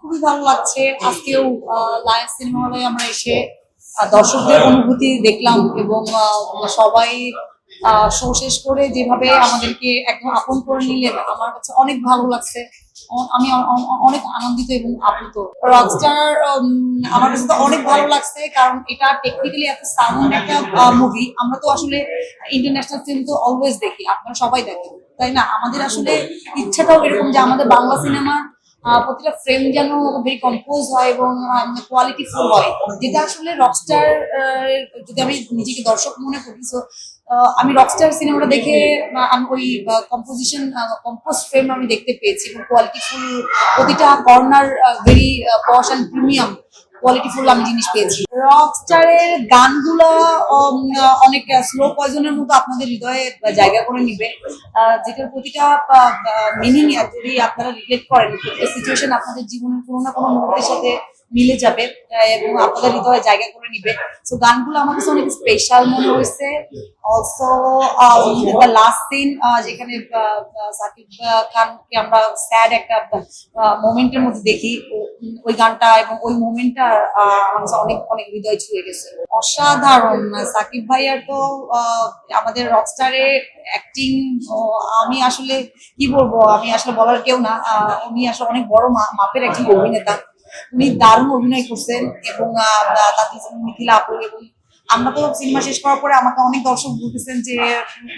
খুবই ভালো লাগছে। আজকেও লায়ন্স সিনেমা হলে আমরা এসে দর্শকদের অনুভূতি দেখলাম এবং সবাই শো শেষ করে যেভাবে আমাদেরকে একদম আপন করে নিলেন, আমার কাছে অনেক ভালো লাগছে। আমি অনেক আনন্দিত এবং আপ্লুত। রকস্টার আমার কাছে তো অনেক ভালো লাগছে, কারণ এটা টেকনিক্যালি এত সাউন্ড একটা মুভি। আমরা তো আসলে ইন্টারন্যাশনাল ফিল্ম তো অলওয়েজ দেখি, আপনারা সবাই দেখেন, তাই না? আমাদের আসলে ইচ্ছাটাও এরকম যে আমাদের বাংলা সিনেমার প্রতিটা ফ্রেম যেন ভেরি কম্পোজ হয় এবং কোয়ালিটিফুল হয়, যেটা আসলে রকস্টার, যদি আমি নিজেকে দর্শক মনে করি, সো আমি রকস্টার সিনেমাটা দেখে আমি ওই কম্পোজিশন, কম্পোজ ফ্রেম আমি দেখতে পেয়েছি এবং কোয়ালিটিফুল প্রতিটা corner very posh and premium কোয়ালিটিফুল আমি জিনিস পেয়েছি। রকস্টারের গানগুলো অনেক স্লো পয়জনের মতো আপনাদের হৃদয়ে জায়গা করে নিবে, যেটার প্রতিটা মিনিং যদি আপনারা রিলেট করেন, প্রতিটা সিচুয়েশন আপনাদের জীবনের কোনো না কোনো মুহূর্তের সাথে মিলে যাবে এবং আপনাদের হৃদয়ে জায়গা করে নিবে। তো গানগুলো আমার কাছে অনেক স্পেশাল মনে হয়েছে। অলসো দ্য লাস্ট সিন, যেখানে সাকিব খানকে আমরা স্যাড একটা মোমেন্টের মধ্যে দেখি, ওই গানটা এবং ওই মোমেন্টটা আমার কাছে অনেক অনেক হৃদয় ছুঁয়ে গেছে। অসাধারণ। সাকিব ভাইয়ার তো আমাদের রকস্টারে অ্যাক্টিং, আমি আসলে কি বলবো, আমি আসলে বলার কেউ না। উনি আসলে অনেক বড় মাপের একজন অভিনেতা। উনি দারুণ অভিনয় করছেন এবং তাদের মিথিলা আপু, এবং আমরা তো সিনেমা শেষ করার পরে আমাকে অনেক দর্শক বলতেছেন যে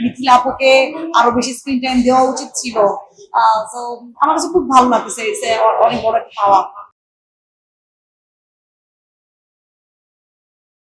মিথিলা আপুকে আরো বেশি স্ক্রিন টাইম দেওয়া উচিত ছিল। তো আমার কাছে খুব ভালো লাগতেছে, অনেক বড় একটা পাওয়া।